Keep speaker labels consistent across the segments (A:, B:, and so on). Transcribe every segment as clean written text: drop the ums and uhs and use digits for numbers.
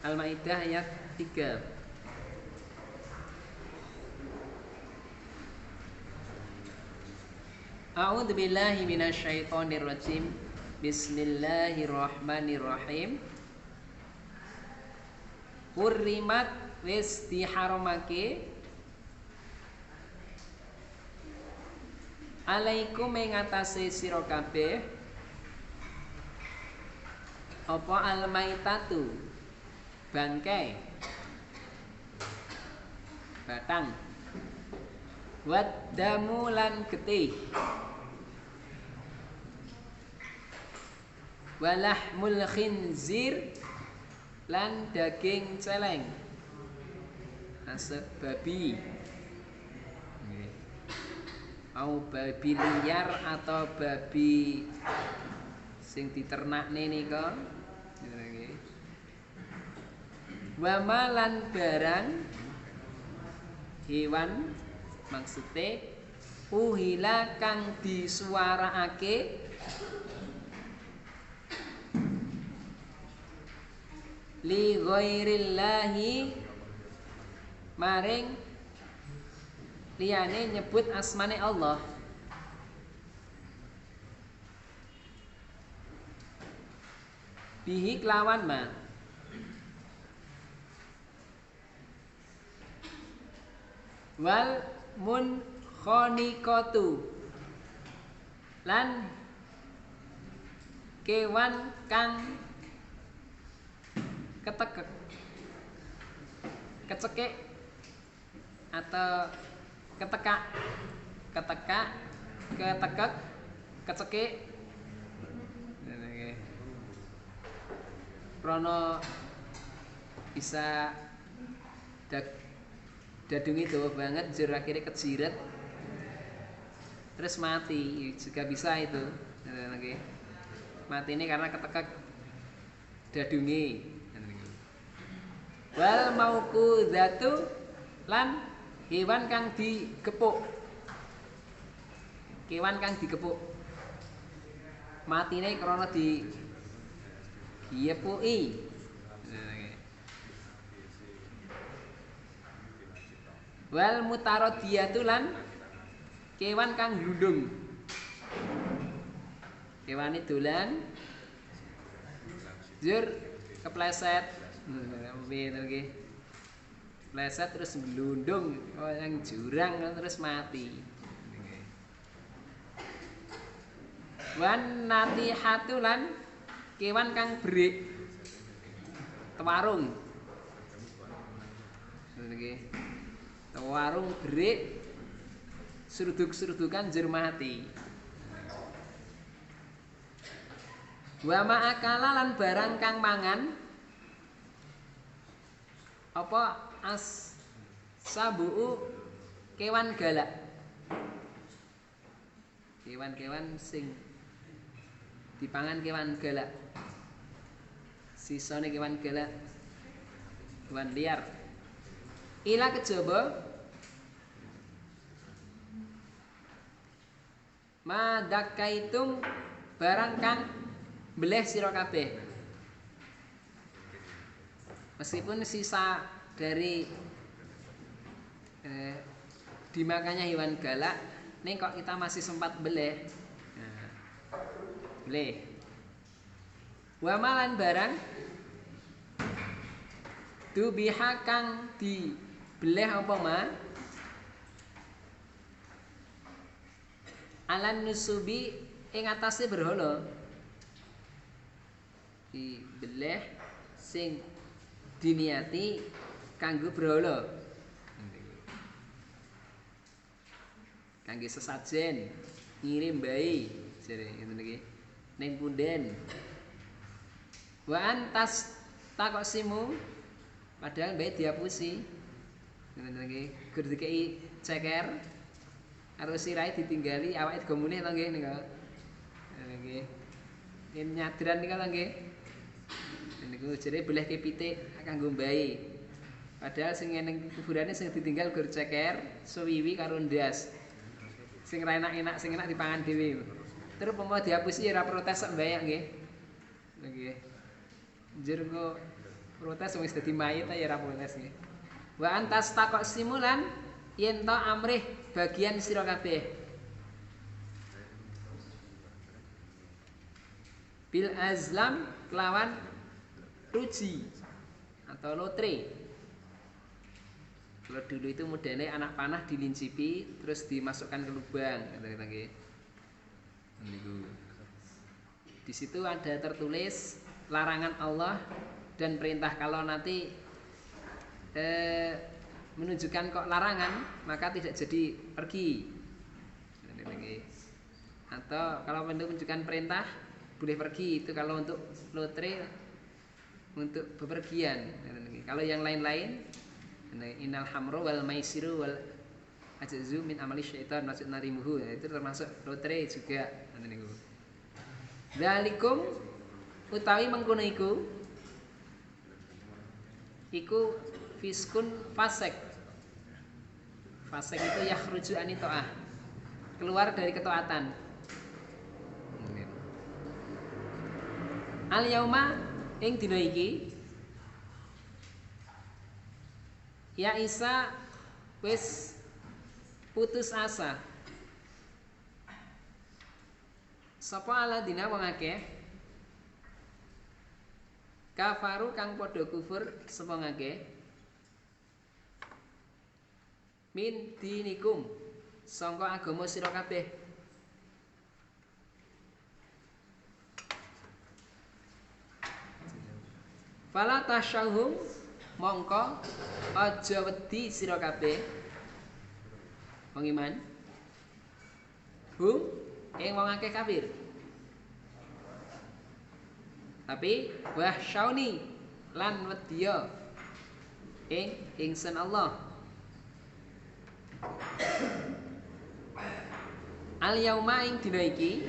A: Al-Maidah ayat 3. A'udzu billahi minasyaitonir rajim. Bismillahirrahmanirrahim. Hurrimat wis diharamake alaikum ing atase sira kabeh apa al-maitatu bangkai batang wadamu lan getih walahmul khinzir lan daging celeng asep babi mau babi liar atau babi sing diternakne nika wamalan barang hewan maksude uhila kang disuaraake li ghairillahi maring liyane nyebut asmane Allah bihi kelawan ma wal munkhoniqatu lan kewan kang ketekek kecekek atau ketekak ketekek kecekek Prono bisa dadung itu banget jur akhirnya kejiret terus mati juga bisa itu mati ini karena ketekek dadungi wal mauku zatu lan hewan kang digepuk kewan kang digepuk matine krana diyepuki wal mutaradiyatu lan kewan kang glundung kewane dolan jur kepleset pleset terus glundung yang jurang terus mati wan natihatu lan kewan kang berik tewarung tewarung berik suruduk-surudukan jur mati wa ma'akala lan barang kang mangan apa as sabu kewan galak kewan-kewan sing dipangan kewan galak sisane kewan galak kewan liar ila kejaba madakaitum barang kang beleh sira kabeh meskipun sisa dari dimakannya hewan galak nih kok kita masih sempat beleh beleh wamalan barang dubiha kang dibeleh apa ma alan nusubi ing atase berhala dibeleh sing diniati kanggo berhala kangge sesajen ngirim bayi jare ngene iki ning punden wa antas takoksimu padahal bayi diapusi ngene iki gur dikeki ceker karo sirahe ditinggali awake digomune to nggih nika nggih yen nyadran nika to nggih niku jere belehke pitik kanggo bayi padahal sing ning kuburane sing ditinggal gur ceker suwiwi karo ndas sing ra enak-enak sing enak dipangan dhewe terus pomo dihapusi ora protes sak mbayang nggih nggih njur kok Protes wis dadi mayit ya ora protes nggih. Wa antas takok simulan yen to amrih bagian sira kabeh. Bil azlam kelawan ruji atau lotre. Kalau dulu itu modelnya anak panah dilincipi terus dimasukkan ke lubang, kata-kata nggih. Di situ ada tertulis larangan Allah dan perintah. Kalau nanti menunjukkan kok larangan, maka tidak jadi pergi. Atau kalau menunjukkan perintah boleh pergi, itu kalau untuk lotre untuk bepergian. Kalau yang lain-lain, innal hamru wal maisiru wal ajzu min amali syaitan maksud narimuhu, itu termasuk lotre juga. Dzalikum utawi mengkono iku fiskun fasek. Fasek itu yakhruju ani ta'ah, keluar dari ketaatan. Al yauma ing dina iki ya Isa wis putus asa. Sapa aladina wong akeh kafaru kang padha kufur sapa ngakeh min dinikum sangka agama sira kabeh. Fala tasyahum mongko aja wedi sira kabeh wong iman hum ing wong akeh kafir. Tapi wah syauni lan wedya ing ingsun Allah. Al yauma ing dina iki,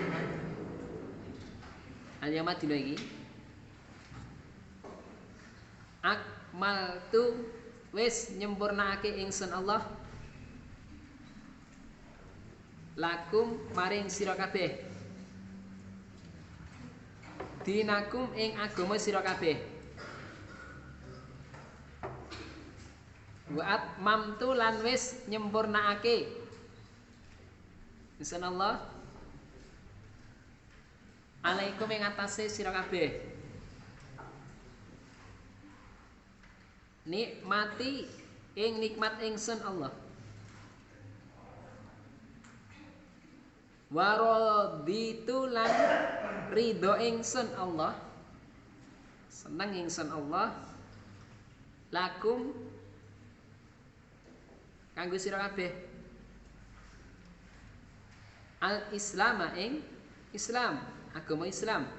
A: al yauma dina iki akmaltu wis nyempurnakake ingsun Allah lakum maring sira kabeh dinakum ing agama sira kabeh wa atmamtu lan wis nyempurnakake ingsun Allah alaikum ing atase sira kabeh nikmati ing nikmat ingsun Allah waraditu lan ridho ingsun Allah seneng ingsun Allah lakum kanggo sira kabeh al islama ing Islam agama Islam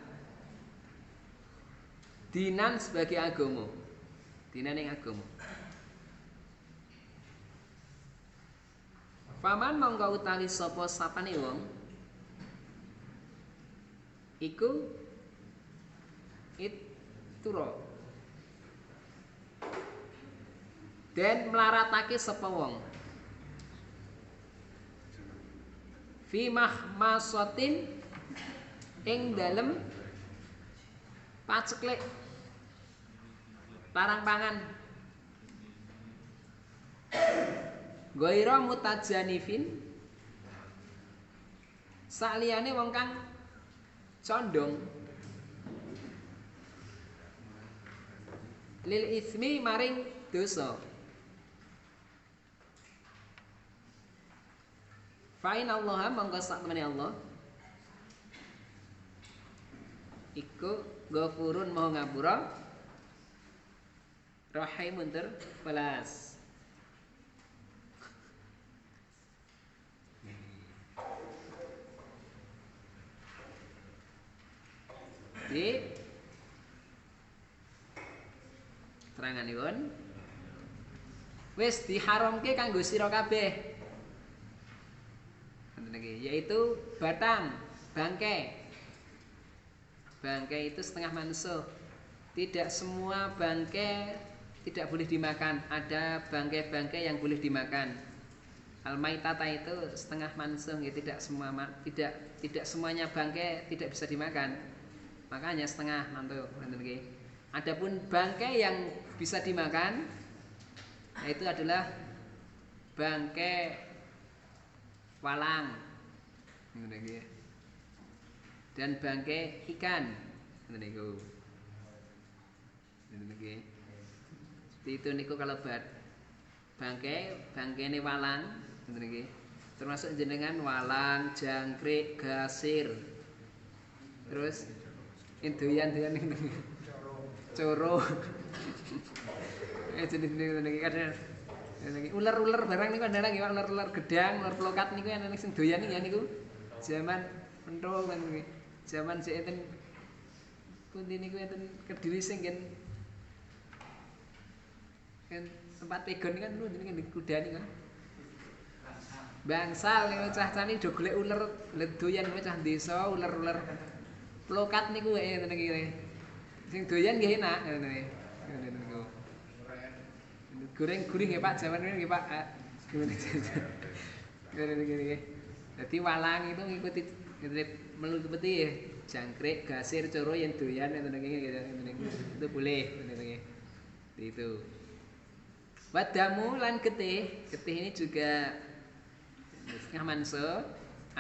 A: dinan sebagai agama dinan ing agama. Faman mongko utawi sapa sapane wong iku ituro den mlaratake sapa wong fi mahmasatin ing dalem paceklik larang pangan Ghaira mutajanifin saliyane wong kang condong lil ismi maring dosa fa inna Allah mongko sakmene Allah iku ghafurun maha ngapura rahimun tur welas. Jadi teranganipun wis diharamke kanggo sira kabeh. Ngoten iki yaitu batang, bangkai. Bangkai itu setengah mansuh. Tidak semua bangkai tidak boleh dimakan. Ada bangkai-bangkai yang boleh dimakan. Al-maitata itu setengah mansuh, ya tidak semuanya bangkai tidak bisa dimakan. Makanya setengah mantu, ngoten nggih. Adapun bangkai yang bisa dimakan, nah itu adalah bangkai walang, dan bangkai ikan, seperti itu niku kalau bangkai ini walang, termasuk jenengan walang, jangkrik, gasir, terus doyan-doyan coro, jenis-jenis kadang ular-ular barang niku ada lagi ular-ular gedang, ular pelokat niku yang sing doyan ya niku zaman pentol kan niku. Zaman sik enten pundi niku enten Kediri sing kan tempat pegon kan lho jenenge kuda niku. Bangsal niku cah-cah niku do golek ular doyan niku cah desa ular-ular pelokat niku enten iki. Sing doyan nggih enak ngene niku. Goreng-goreng ya Pak, zaman ini Pak. Gini. Jadi walang itu ngikuti meliputi ya jangkrik, gasir, coro yang doyan itu boleh. Itu. Wadamu lan getih ini juga ngamanso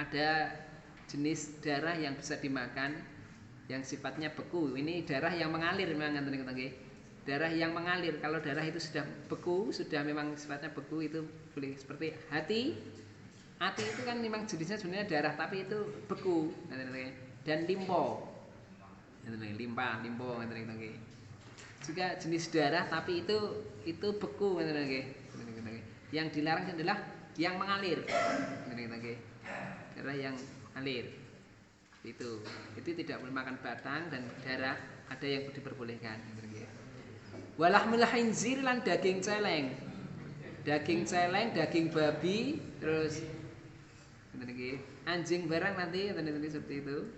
A: ada jenis darah yang bisa dimakan yang sifatnya beku. Ini darah yang mengalir memang nggih. Darah yang mengalir, kalau darah itu sudah beku, sudah memang sifatnya beku itu boleh seperti hati itu kan memang jenisnya sebenarnya darah tapi itu beku dan limpo juga jenis darah tapi itu beku yang dilarang adalah yang mengalir darah yang mengalir itu tidak boleh makan batang dan darah ada yang diperbolehkan. Walahmul khinzir lan daging celeng, daging babi, terus anjing barang nanti seperti itu.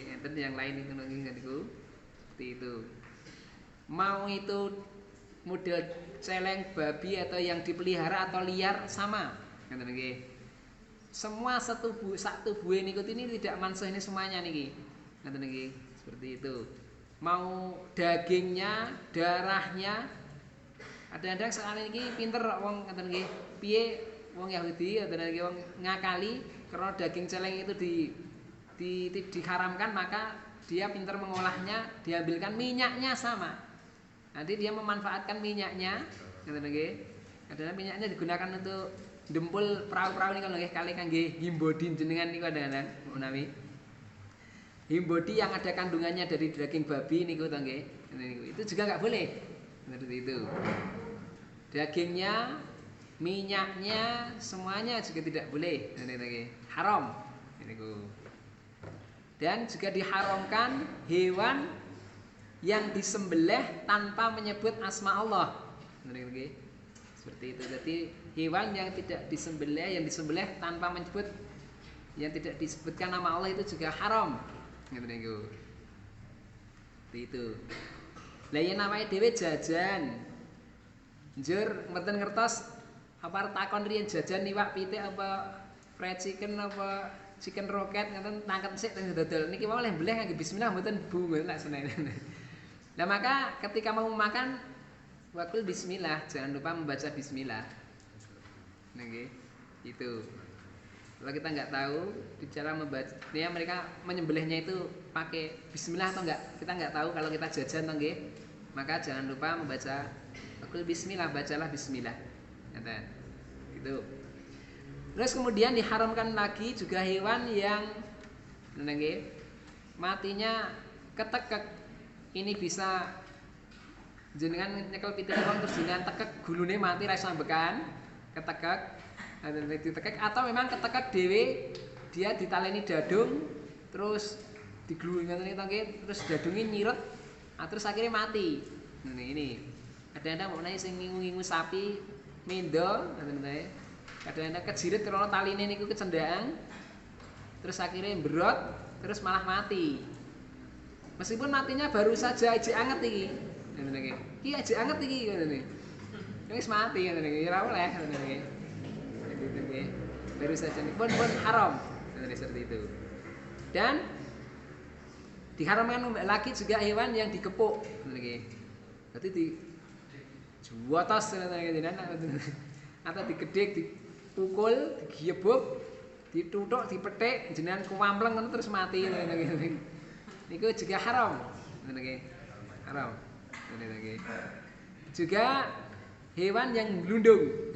A: Enten yang lain itu seperti itu. Mau itu model celeng, babi atau yang dipelihara atau liar sama, semua satu buah nikotin ini tidak mansuh ini semuanya niki, seperti itu. Mau dagingnya, darahnya, kadang-kadang sekali ini pinter wong ngaten nggih. Piye wong Yahudi atau wong ngakali karena daging celeng itu diharamkan maka dia pinter mengolahnya, diambilkan minyaknya sama. Nanti dia memanfaatkan minyaknya, ngaten nggih. Kadang-kadang minyaknya digunakan untuk dempul perahu-perahu niku nggih kali kangge himbodi jenengan niku kadang-kadang menawi himbodi yang ada kandungannya dari daging babi niku to nggih. Itu juga enggak boleh. Seperti itu. Dagingnya, minyaknya semuanya juga tidak boleh. Haram. Niku. Dan juga diharamkan hewan yang disembelih tanpa menyebut asma Allah. Seperti itu. Jadi hewan yang tidak disembelih, yang disembelih tanpa menyebut yang tidak disebutkan nama Allah itu juga haram. Itu. Lah yen awake dhewe jajan. Njur mboten ngertos apa takon riyen jajan iwak pitik apa fried chicken apa chicken rocket ngoten tangket sik teng dodol. Niki mau oleh mbleh ngangge bismillah mboten Bu lak senene. Nah maka ketika mau makan wakul bismillah, jangan lupa membaca bismillah. Nggih. Itu. Kalau kita nggak tahu cara membaca, ya mereka menyembelihnya itu pakai bismillah atau enggak, kita nggak tahu. Kalau kita jajan nggih, maka jangan lupa membaca akul bismillah, bacalah bismillah. Itu. Terus kemudian diharamkan lagi juga hewan yang nggih matinya ketekek. Ini bisa jenengan nyekel pitik terus jenengan tekek gulune mati ra iso ambekan, ketekek. Ditekek atau memang ketekek dhewe dia ditaleni dadung terus diglui ngoten iki terus dadunge nyirut terus akhirnya mati. Ini kadang-kadang menawi sing ngingu-ngingu sapi mendo ngoten kae. Kadang-kadang kejirit karena taline niku kecendang terus akhirnya berot terus malah mati. Meskipun matinya baru saja ijek anget iki. Ngoten iki. Iki ijek anget iki ngoten iki. Wis mati ngoten iki ora oleh ngoten iki. Baru saja pun haram seperti itu. Dan Diharamkan lagi juga hewan yang dikepuk. Berarti di juwatos atau digedhek, dipukul, digebuk, dituthuk, dipetik, jenengan kuwampleng ngono terus mati. Niku juga haram. Haram. Juga hewan yang glundung.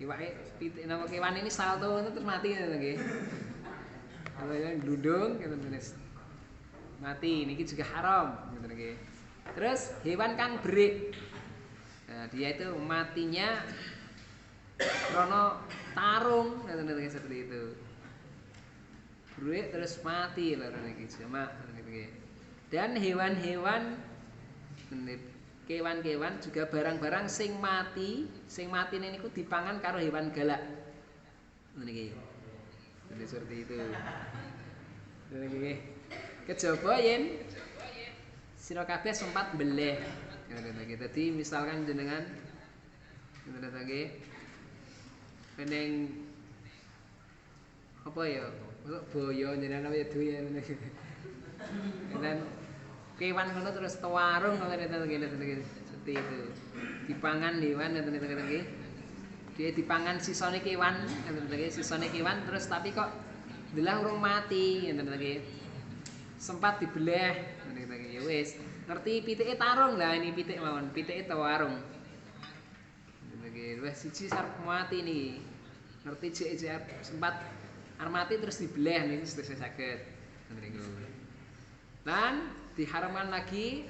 A: Iwake pitik nama kewan ini salto terus mati nggih. Kalau yang glundung mati, niki juga haram nggih. Terus hewan kang berik. Nah, dia itu matinya karena tarung seperti itu. Berik terus mati lho niki jamak nggih. Dan hewan-hewan kewan-kewan juga barang-barang sing mati niku dipangan karo hewan galak. Niki. Jadi seperti itu. Niki. Kejaba yen sira kabeh sempat beleh. Dadi misalkan jenengan nggih pening apa ya? Boyo jenengan apa ya doyan. Dan kewan ngono terus tewarung seperti itu. Dipangan hewan nggih. Dia dipangan sisane kewan, sisane kewan terus tapi kok ndelah urung mati nggih. Sempat dibeleh ya wis. Ngerti pitike tarung lah ini pitik mawon, pitike tewarung. Nggih, wis siji sarep mati niki. Ngerti jek sempat arep mati terus dibeleh niku wis saged. Niku. Dan diharamkan lagi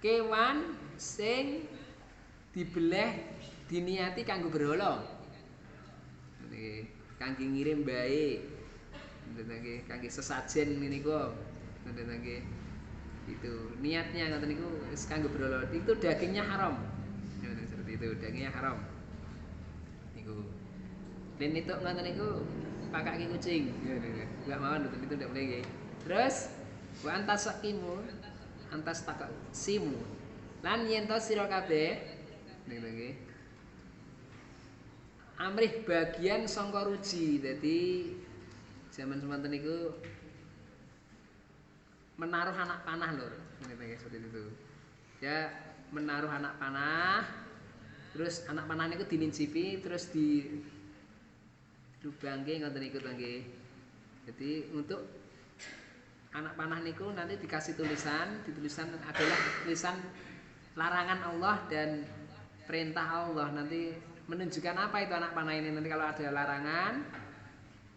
A: kewan sing dibeleh diniati kanggo berhala. Nggih, kangge ngirim bae. Nggih, kangge sesajen niku. Nggih. Itu niatnya ngoten niku wis kanggo berhala. Itu dagingnya haram. Seperti itu, dagingnya haram. Niku. Dan itu ngoten niku pakake kucing. Enggak mawon itu ndak boleh nggih. Terus wa antas sakimu antas takak simu lan yen to sira kabeh nggih amrih bagian sangka ruji. Dadi zaman semanten niku menaruh anak panah lho nggih seperti itu. Ya menaruh anak panah terus anak panah niku dinincipi terus di lubangke ngoten niku to nggih. Jadi untuk anak panah niku nanti dikasih tulisan adalah tulisan larangan Allah dan perintah Allah. Nanti menunjukkan apa itu anak panah ini. Nanti kalau ada larangan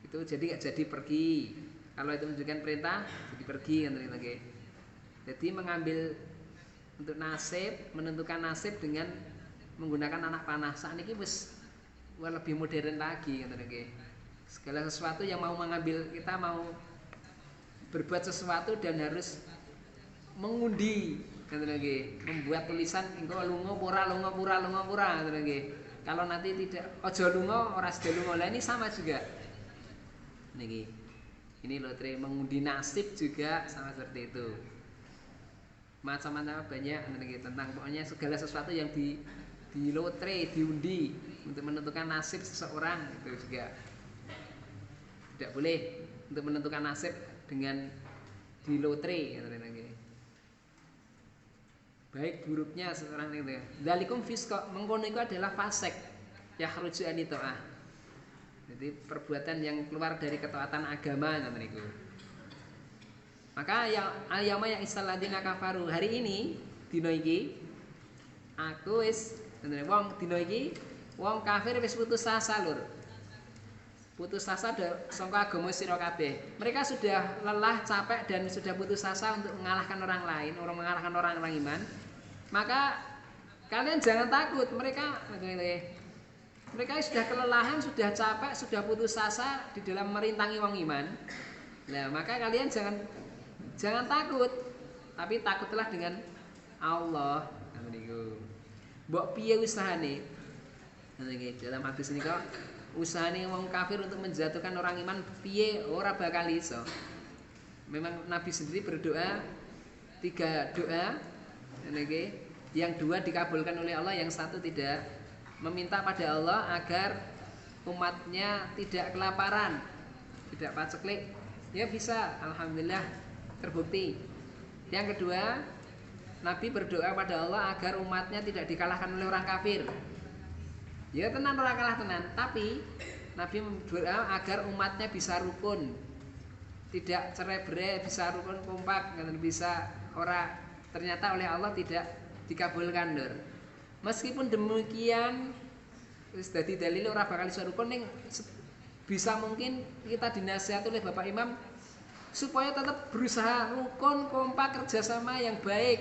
A: itu jadi nggak jadi pergi. Kalau itu menunjukkan perintah jadi pergi kan. Jadi mengambil untuk nasib, menentukan nasib dengan menggunakan anak panah. Saat ini wis lebih modern lagi kan. Segala sesuatu yang mau mengambil, kita mau berbuat sesuatu dan harus mengundi membuat tulisan engko lunga pura kalau nanti tidak ojo lunga ora sida lunga. Lah ini sama juga niki ini lotre mengundi nasib juga sama seperti itu. Macam-macam banyak niki tentang pokoknya segala sesuatu yang di lotre diundi untuk menentukan nasib seseorang itu juga tidak boleh untuk menentukan nasib dengan di lotre baik buruknya seseorang itu. Dzalikum fisqa mengkono itu adalah fasik ya kharuju anitoah. Jadi perbuatan yang keluar dari ketaatan agama ngoten niku. Maka ya ayyama ya istaladina kafaru hari ini dina iki aku wis wong dina iki wong kafir wis putus asa lur. Putus asa sangka agama sira kabeh. Mereka sudah lelah, capek dan sudah putus asa untuk mengalahkan orang lain, mengalahkan orang-orang iman. Maka kalian jangan takut. Mereka sudah kelelahan, sudah capek, sudah putus asa di dalam merintangi wong iman. Nah, maka kalian jangan takut. Tapi takutlah dengan Allah. Niku. Mbok piye usahane? Dalam hadis ini kok usahane wong kafir untuk menjatuhkan orang iman piye ora bakal iso. Memang Nabi sendiri berdoa 3 doa yang 2 dikabulkan oleh Allah, yang 1 tidak. Meminta pada Allah agar umatnya tidak kelaparan, tidak paceklik. Ya bisa, alhamdulillah terbukti. Yang kedua, Nabi berdoa pada Allah agar umatnya tidak dikalahkan oleh orang kafir. Ya tenan ora kalah tenan, tapi Nabi berdoa agar umatnya bisa rukun, tidak cerai-berai, bisa rukun kompak, bisa ora ternyata oleh Allah tidak dikabulkan lur. Meskipun demikian wis dadi dalil ora bakal iso rukun ning bisa mungkin kita dinasihati oleh Bapak Imam supaya tetap berusaha rukun, kompak, kerjasama yang baik,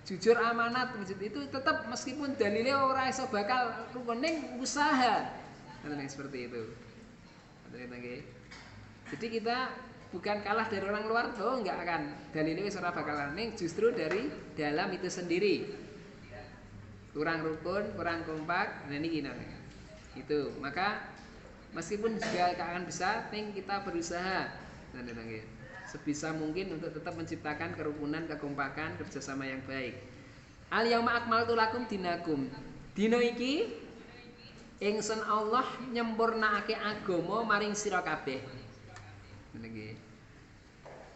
A: jujur, amanat, itu tetap meskipun dalilnya ora iso bakal rukun ning usaha, seperti itu. Jadi kita bukan kalah dari orang luar, oh enggak akan. Dalilnya wis ora bakal ning justru dari dalam itu sendiri. Kurang rukun, kurang kompak, nah ini gini. Itu maka meskipun juga akan bisa, ning kita berusaha. Sebisa mungkin untuk tetap menciptakan kerukunan, kekompakan, kerjasama yang baik. Al yauma akmaltu lakum dinakum. Dina iki ingsun Allah nyempurnakake agama maring sira kabeh. Nggih.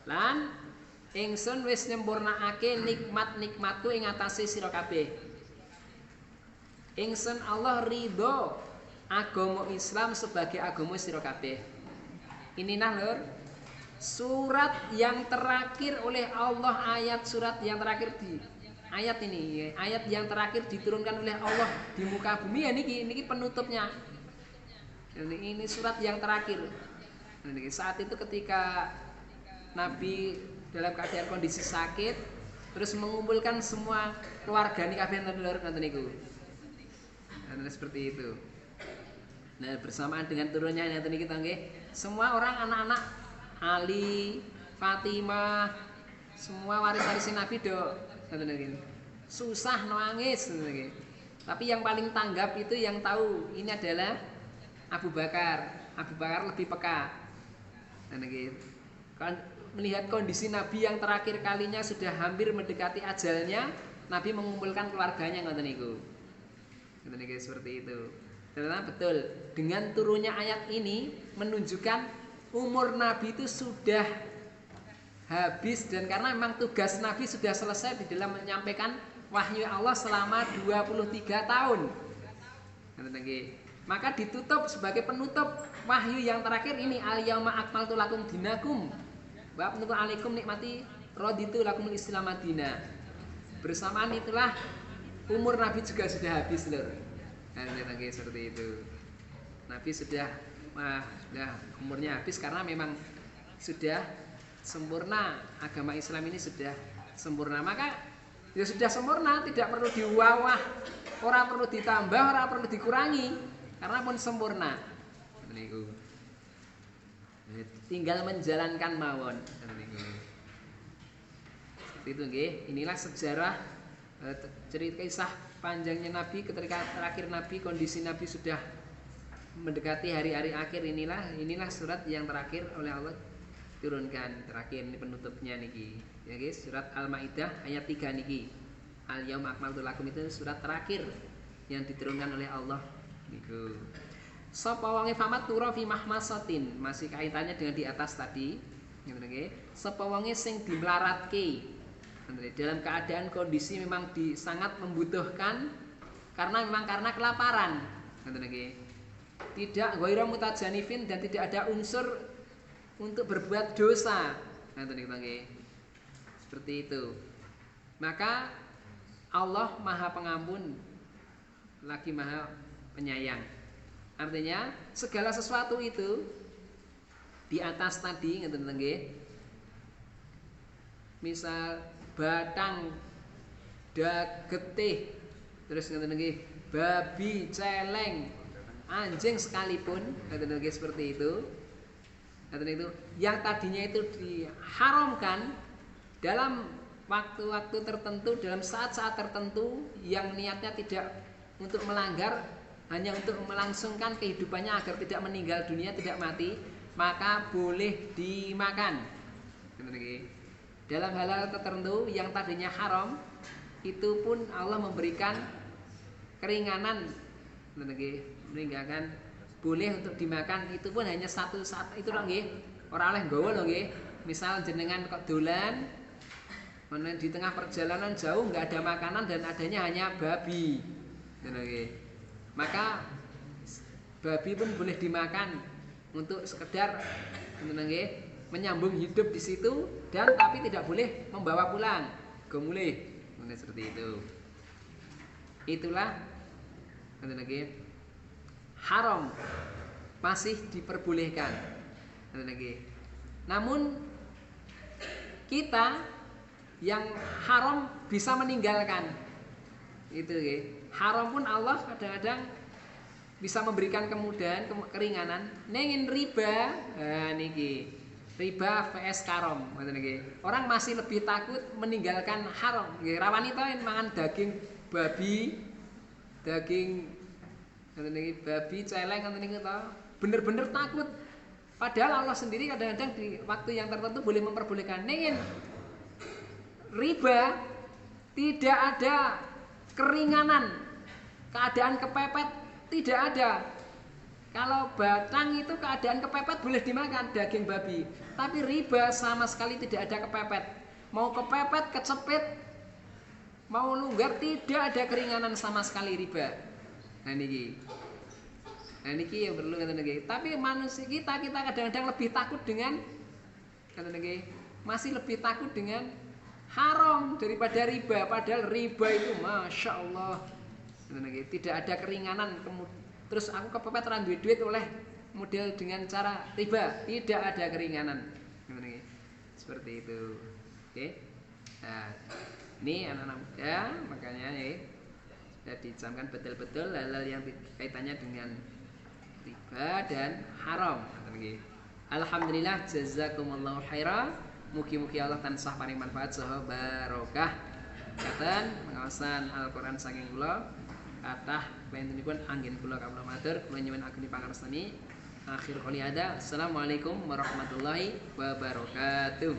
A: Lan ingsun wis nyempurnakake nikmat-nikmatku ing atase sira kabeh. Ingsun Allah ridho agama Islam sebagai agama sira kabeh. Ini nah lur, surat yang terakhir oleh Allah, ayat surat yang terakhir di ayat ini, ayat yang terakhir diturunkan oleh Allah di muka bumi ya niki penutupnya. Ini surat yang terakhir. Saat itu ketika Nabi dalam keadaan kondisi sakit, terus mengumpulkan semua keluarga nih kabeh ngoten niku. Nah, seperti itu. Nah, bersamaan dengan turunnya ngoten niki nggih, semua orang anak-anak Ali, Fatimah, semua waris-waris Nabi do susah nangis. Tapi yang paling tanggap itu yang tahu ini adalah Abu Bakar. Abu Bakar lebih peka. Melihat kondisi Nabi yang terakhir kalinya sudah hampir mendekati ajalnya, Nabi mengumpulkan keluarganya ngoten niku. Seperti itu. Ternyata betul dengan turunnya ayat ini menunjukkan umur Nabi itu sudah habis, dan karena memang tugas Nabi sudah selesai di dalam menyampaikan wahyu Allah selama 23 tahun. Maka ditutup sebagai penutup wahyu yang terakhir ini, al yauma akmaltu lakum dinakum wa atmamtu alaikum nikmati raditu lakumul Islam madina. Bersamaan itulah umur Nabi juga sudah habis lho. Seperti itu. Nabi sudah umurnya habis karena memang sudah sempurna, agama Islam ini sudah sempurna. Maka ya sudah sempurna, tidak perlu diwawah, ora perlu ditambah, ora perlu dikurangi, karena pun sempurna. Tinggal menjalankan mawon. Seperti itu nggih. Inilah sejarah cerita kisah panjangnya Nabi ketika terakhir Nabi, kondisi Nabi sudah mendekati hari-hari akhir. Inilah surat yang terakhir oleh Allah turunkan, terakhir ini penutupnya niki ya guys, surat Al-Maidah ayat 3 niki. Al yauma akmaltu lakum itu surat terakhir yang diturunkan oleh Allah niku. Sapa wonge famat turo fi mahmasatin, masih kaitannya dengan di atas tadi ngene nggih. Sapa wonge sing dimlaratke dalam keadaan kondisi memang sangat membutuhkan, karena kelaparan ngene nggih. Tidak ghairu mutajanifin, dan tidak ada unsur untuk berbuat dosa. Seperti itu. Maka Allah Maha Pengampun lagi Maha Penyayang. Artinya segala sesuatu itu di atas tadi misal batang getih, terus babi, celeng, anjing sekalipun, seperti itu. Yang tadinya itu diharamkan dalam waktu-waktu tertentu, dalam saat-saat tertentu, yang niatnya tidak untuk melanggar, hanya untuk melangsungkan kehidupannya agar tidak meninggal dunia, tidak mati, maka boleh dimakan. Dalam hal-hal tertentu yang tadinya haram, itu pun Allah memberikan keringanan, meninggalkan boleh untuk dimakan. Itu pun hanya satu saat itu loh nggih. Ora oleh nggawa lho nggih. misal jenengan kok dolan di tengah perjalanan jauh nggak ada makanan dan adanya hanya babi, maka babi pun boleh dimakan untuk sekedar menyambung hidup di situ dan tapi tidak boleh membawa pulang, gemulih, seperti itu. Itulah haram, masih diperbolehkan. Namun kita yang haram bisa meninggalkan itu haram pun Allah kadang-kadang bisa memberikan kemudahan, keringanan. Nengin riba, niki riba vs karom, orang masih lebih takut meninggalkan haram. Rawani to mangan daging babi, babi celeng, bener-bener takut. Padahal Allah sendiri kadang-kadang di waktu yang tertentu boleh memperbolehkan. Nengin riba tidak ada keringanan, keadaan kepepet tidak ada. Kalau batang itu keadaan kepepet boleh dimakan daging babi, tapi riba sama sekali tidak ada kepepet. Mau kepepet, kecepit, mau longgar tidak ada keringanan sama sekali riba. Nah niki yang perlu tapi manusia kita kadang-kadang lebih takut dengan masih lebih takut dengan haram daripada riba. Padahal riba itu masya Allah tidak ada keringanan. Terus aku kepepet ra duwe duit oleh model dengan cara riba, tidak ada keringanan. Seperti itu. Oke. Nah, ini anak-anak muda makanya sudah dicamkan betul-betul hal-hal yang kaitannya dengan riba dan haram. Alhamdulillah jazakumullahu khairan. Mugi-mugi Allah tansah paring manfaat saha barokah. Katen pengawasan Al-Qur'an saking kula kathah pentunipun anggen kula kawula matur kula nyuwun ageng pangarsani. Akhir qouli ada. Assalamualaikum warahmatullahi wabarakatuh.